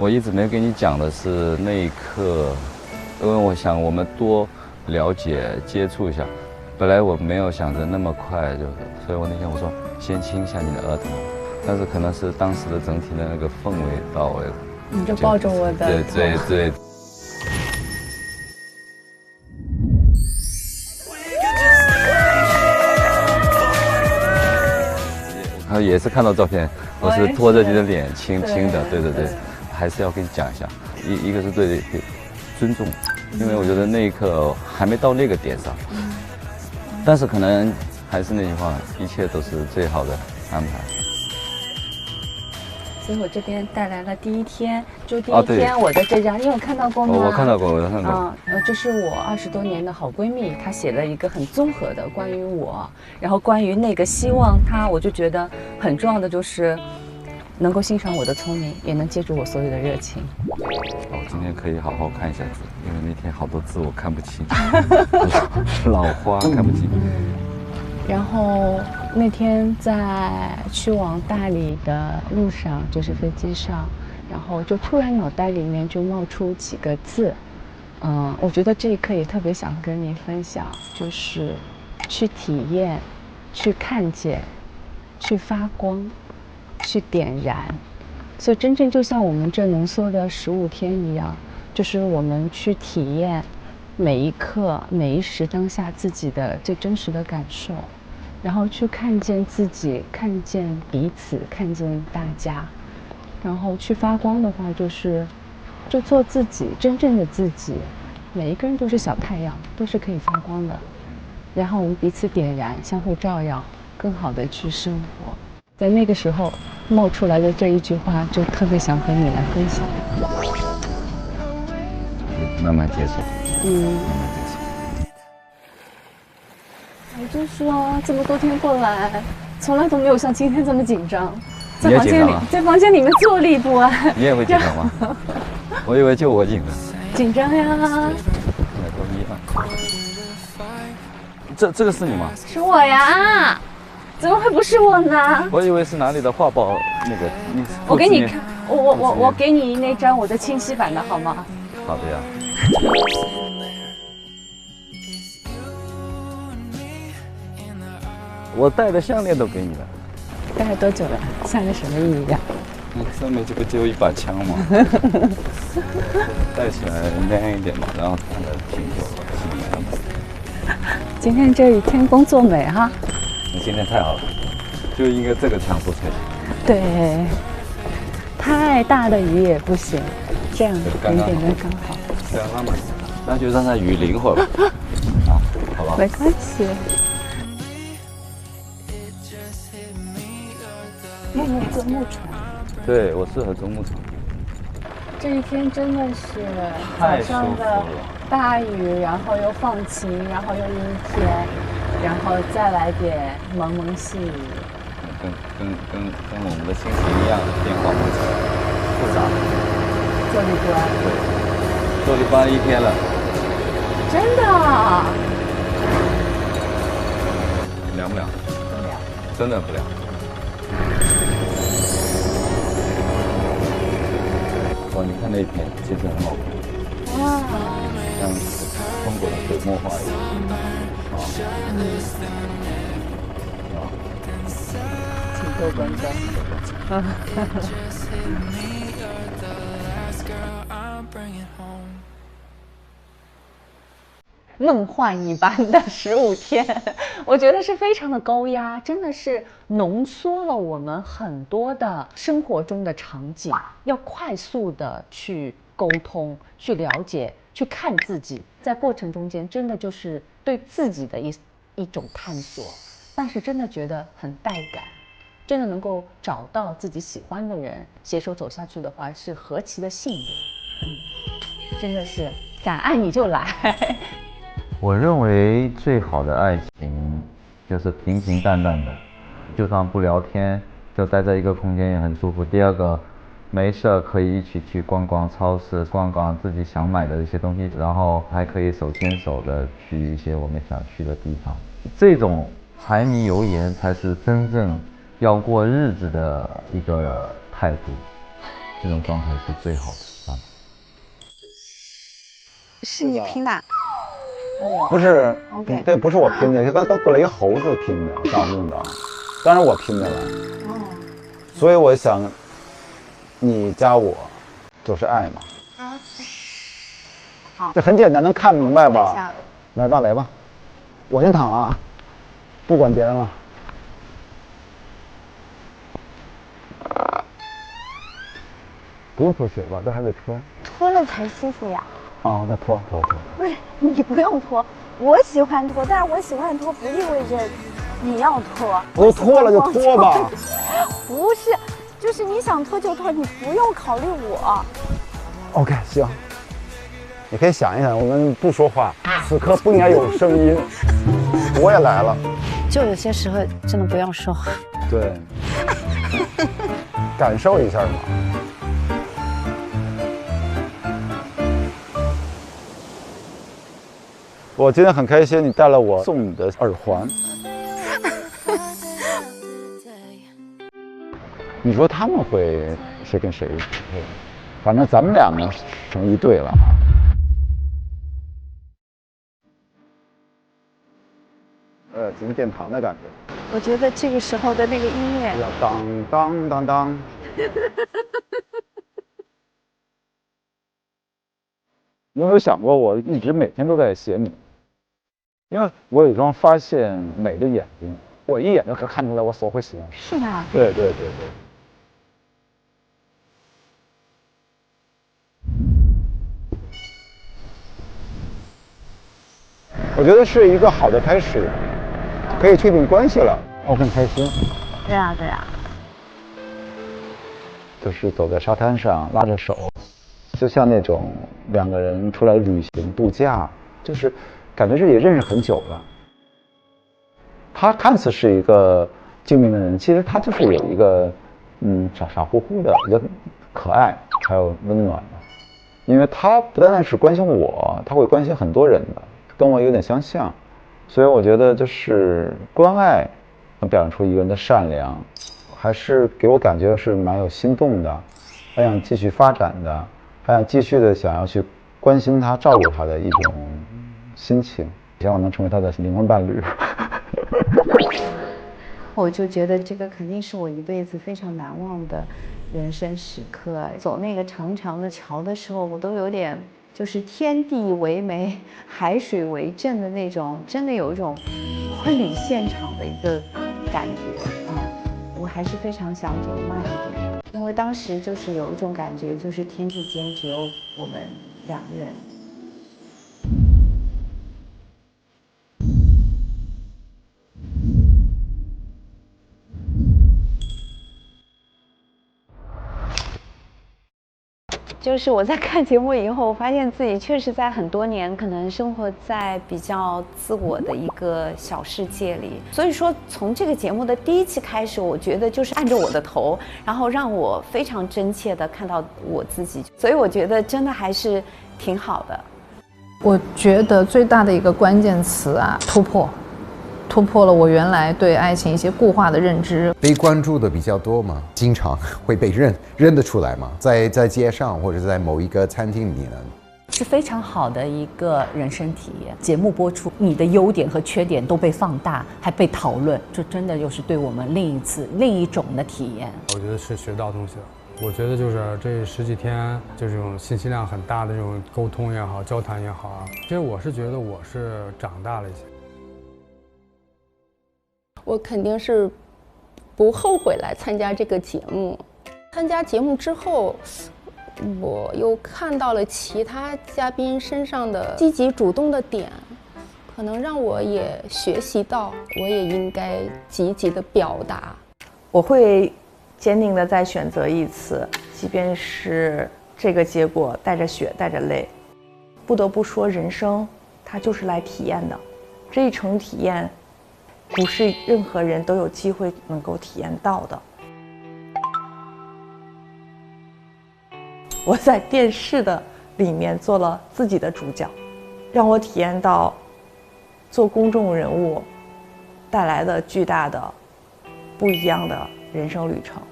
我一直没跟你讲的是那一刻，因为我想我们多了解接触一下。本来我没有想着那么快就，所以我那天我说先亲一下你的额头，但是可能是当时的整体的那个氛围到位了。你就抱着我的，对。也是看到照片，我是拖着你的脸轻轻的，对，还是要跟你讲一下，一个是对尊重，因为我觉得那一刻还没到那个点上，但是可能还是那句话，一切都是最好的安排。所以我这边带来了第一天，就第一天我的这张，你有看到过吗？我看到过。这是我20多年的好闺蜜，她写了一个很综合的关于我，然后关于那个希望她，我就觉得很重要的就是能够欣赏我的聪明，也能接住我所有的热情。今天可以好好看一下字，因为那天好多字我看不清，老花看不清。然后那天在去往大理的路上，就是飞机上，然后就突然脑袋里面就冒出几个字，我觉得这一刻也特别想跟你分享，就是去体验，去看见，去发光，去点燃。所以真正就像我们这浓缩的15天一样，就是我们去体验每一刻每一时当下自己的最真实的感受，然后去看见自己，看见彼此，看见大家，然后去发光的话就做自己，真正的自己。每一个人都是小太阳，都是可以发光的，然后我们彼此点燃，相互照耀，更好的去生活。在那个时候冒出来的这一句话，就特别想和你来分享。慢慢接受。慢慢接受。我就说这么多天过来，从来都没有像今天这么紧张。你也紧张啊？在房间里面坐立不安。你也会紧张吗？我以为就我紧张。紧张呀！都一样。这个是你吗？是我呀。怎么会不是我呢？我以为是哪里的画报那个。我给你看，我给你那张我的清晰版的好吗？好的呀。我戴的项链都给你了。戴了多久了？项链什么意义呀？上面这不只有一把枪吗？戴起来 man 一点嘛，然后看着挺有。今天这雨天工作美哈。你今天太好了，就应该这个强度才行。对，太大的雨也不行，这样一点点的刚好。这样那就让它雨淋会儿吧。好吧。没关系。那个坐木船。对，我适合坐木船。这一天真的是早上的大雨，然后又放晴，然后又阴天，然后再来点蒙蒙细雨。跟我们的心情一样，变化莫测，复杂。坐立不安。对，坐立不安1天了。真的？凉不凉？不凉。真的不凉。你看那片其实很好看。哇。像中国的水墨画一样。挺多观众。梦幻一般的15天，我觉得是非常的高压，真的是浓缩了我们很多的生活中的场景，要快速的去沟通、去了解、去看自己，在过程中间真的就是对自己的一种探索，但是真的觉得很带感，真的能够找到自己喜欢的人，携手走下去的话，是何其的幸运。真的是敢爱你就来。我认为最好的爱情就是平平淡淡的，就算不聊天，就待在一个空间也很舒服。第二个，没事可以一起去逛逛超市，逛逛自己想买的一些东西，然后还可以手牵手的去一些我们想去的地方。这种柴米油盐才是真正要过日子的一个态度。这种状态是最好的。是你拼的？不是， OK 对，不是我拼的，刚过来一个猴子拼的，盗墓的，当然我拼的了。所以我想，你加我就是爱嘛。好，这很简单，能看明白吧？来吧，来吧，我先躺了啊，不管别人了。不用脱水吧？这还得脱。脱了才舒服呀。啊，那脱。不是，你不用脱，我喜欢脱，但是我喜欢脱不意味着你要脱。都脱了就脱吧。不是，就是你想脱就脱，你不用考虑我。OK， 行。你可以想一想，我们不说话，此刻不应该有声音。我也来了。就有些时候真的不用说话。对，感受一下嘛。我今天很开心，你带了我送你的耳环。你说他们会谁跟谁配？反正咱们两个成一对了。进殿堂的感觉。我觉得这个时候的那个音乐，当当当当。你有没有想过，我一直每天都在写你？因为我有一双发现美的眼睛，我一眼就可看出来我所会喜欢。是吧？对。我觉得是一个好的开始，可以确定关系了，我很开心。对啊。就是走在沙滩上拉着手，就像那种两个人出来旅行度假，就是感觉这也认识很久了。他看似是一个精明的人，其实他就是有一个傻乎乎的，一个可爱还有温暖的。因为他不单单是关心我，他会关心很多人的，跟我有点相像，所以我觉得就是关爱能表现出一个人的善良，还是给我感觉是蛮有心动的，还想继续发展的，还想继续的想要去关心他、照顾他的一种心情，希望能成为他的灵魂伴侣。我就觉得这个肯定是我一辈子非常难忘的人生时刻。走那个长长的桥的时候，我都有点就是天地为媒，海水为证的那种，真的有一种婚礼现场的一个感觉啊！我还是非常想走慢一点的，因为当时就是有一种感觉，就是天地间只有我们两个人。就是我在看节目以后，我发现自己确实在很多年可能生活在比较自我的一个小世界里。所以说，从这个节目的第一期开始，我觉得就是按着我的头，然后让我非常真切地看到我自己。所以我觉得真的还是挺好的。我觉得最大的一个关键词啊，突破了我原来对爱情一些固化的认知。被关注的比较多嘛，经常会被认得出来嘛，在街上或者在某一个餐厅里呢，是非常好的一个人生体验。节目播出，你的优点和缺点都被放大，还被讨论，这真的又是对我们另一种的体验。我觉得是学到东西了。我觉得就是这十几天就这种信息量很大的这种沟通也好，交谈也好啊，其实我是觉得我是长大了一些。我肯定是不后悔来参加这个节目。参加节目之后，我又看到了其他嘉宾身上的积极主动的点，可能让我也学习到，我也应该积极的表达。我会坚定的再选择一次，即便是这个结果带着血带着泪。不得不说，人生它就是来体验的，这一程体验不是任何人都有机会能够体验到的。我在电视的里面做了自己的主角，让我体验到做公众人物带来的巨大的不一样的人生旅程。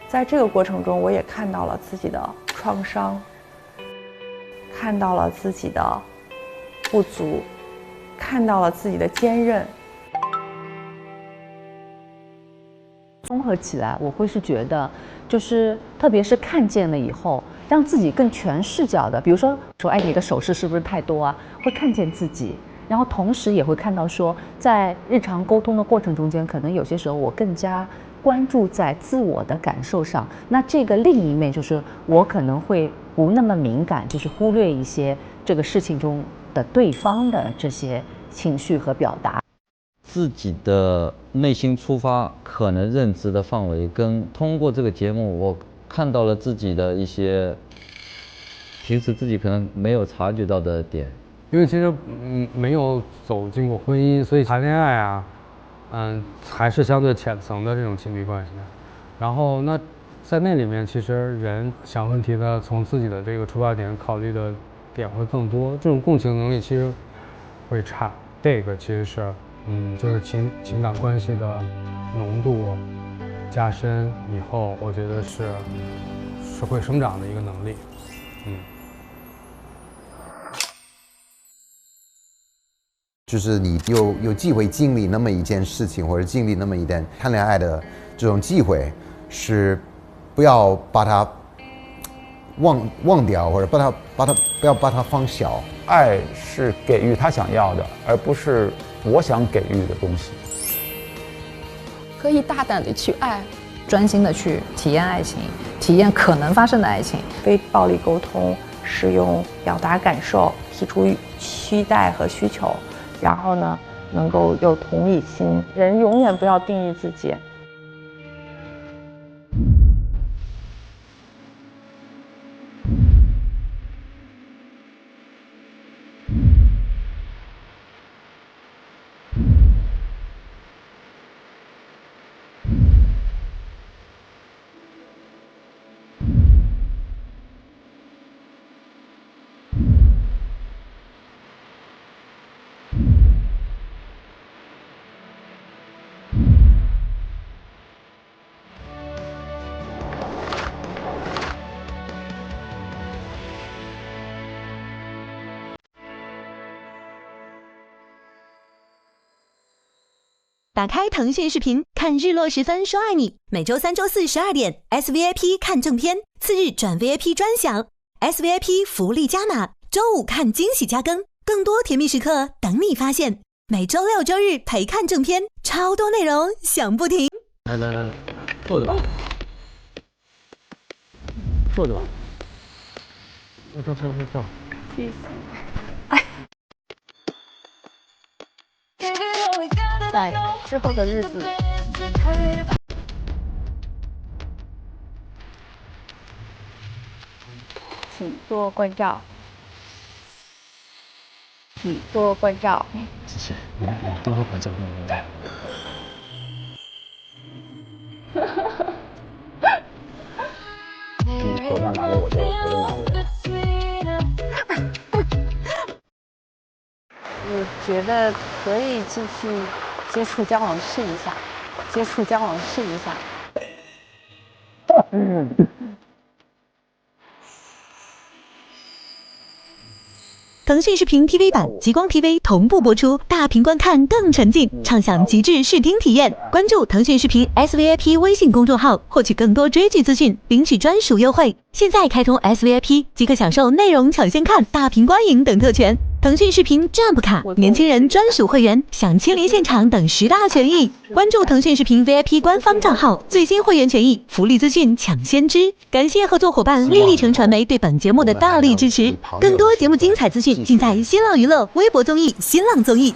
在这个过程中，我也看到了自己的创伤，看到了自己的不足，看到了自己的坚韧。综合起来，我会是觉得，就是特别是看见了以后，让自己更全视角的，比如说哎，你的手势是不是太多啊？会看见自己，然后同时也会看到说，在日常沟通的过程中间，可能有些时候我更加关注在自我的感受上。那这个另一面就是我可能会不那么敏感，就是忽略一些这个事情中的对方的这些情绪和表达。自己的内心出发，可能认知的范围跟通过这个节目，我看到了自己的一些平时自己可能没有察觉到的点。因为其实没有走进过婚姻，所以谈恋爱啊，还是相对浅层的这种亲密关系。然后那在那里面，其实人想问题的从自己的这个出发点考虑的点会更多，这种共情能力其实会差。这个其实是就是情感关系的浓度加深以后，我觉得是会生长的一个能力。就是你有机会经历那么一件事情，或者经历那么一段谈恋爱的这种机会，是不要把它忘掉，或者不要把它放小。爱是给予他想要的，而不是我想给予的东西。可以大胆的去爱，专心的去体验爱情，体验可能发生的爱情。非暴力沟通，使用表达感受，提出期待和需求，然后呢，能够有同理心。人永远不要定义自己。打开腾讯视频，看日落时分说爱你。每周3、周4 12点 ，SVIP 看正片，次日转 VIP 专享 ，SVIP 福利加码，周5看惊喜加更，更多甜蜜时刻等你发现。每周6、周日陪看正片，超多内容想不停。来，坐着吧，坐着吧，坐。谢谢。在之后的日子，请多关照，请多关照。谢谢，你多关照。你手上拿着我就拿着。我觉得可以继续接触交往试一下，腾讯视频 TV 版、极光 TV 同步播出，大屏观看更沉浸，畅享极致视听体验。关注腾讯视频 SVIP 微信公众号，获取更多追剧资讯，领取专属优惠。现在开通 SVIP 即可享受内容抢先看、大屏观影等特权。腾讯视频 Jump 卡、年轻人专属会员、享亲临现场等10大权益。关注腾讯视频 VIP 官方账号，最新会员权益、福利资讯抢先知。感谢合作伙伴丽丽城传媒对本节目的大力支持。更多节目精彩资讯尽在新浪娱乐微博综艺、新浪综艺。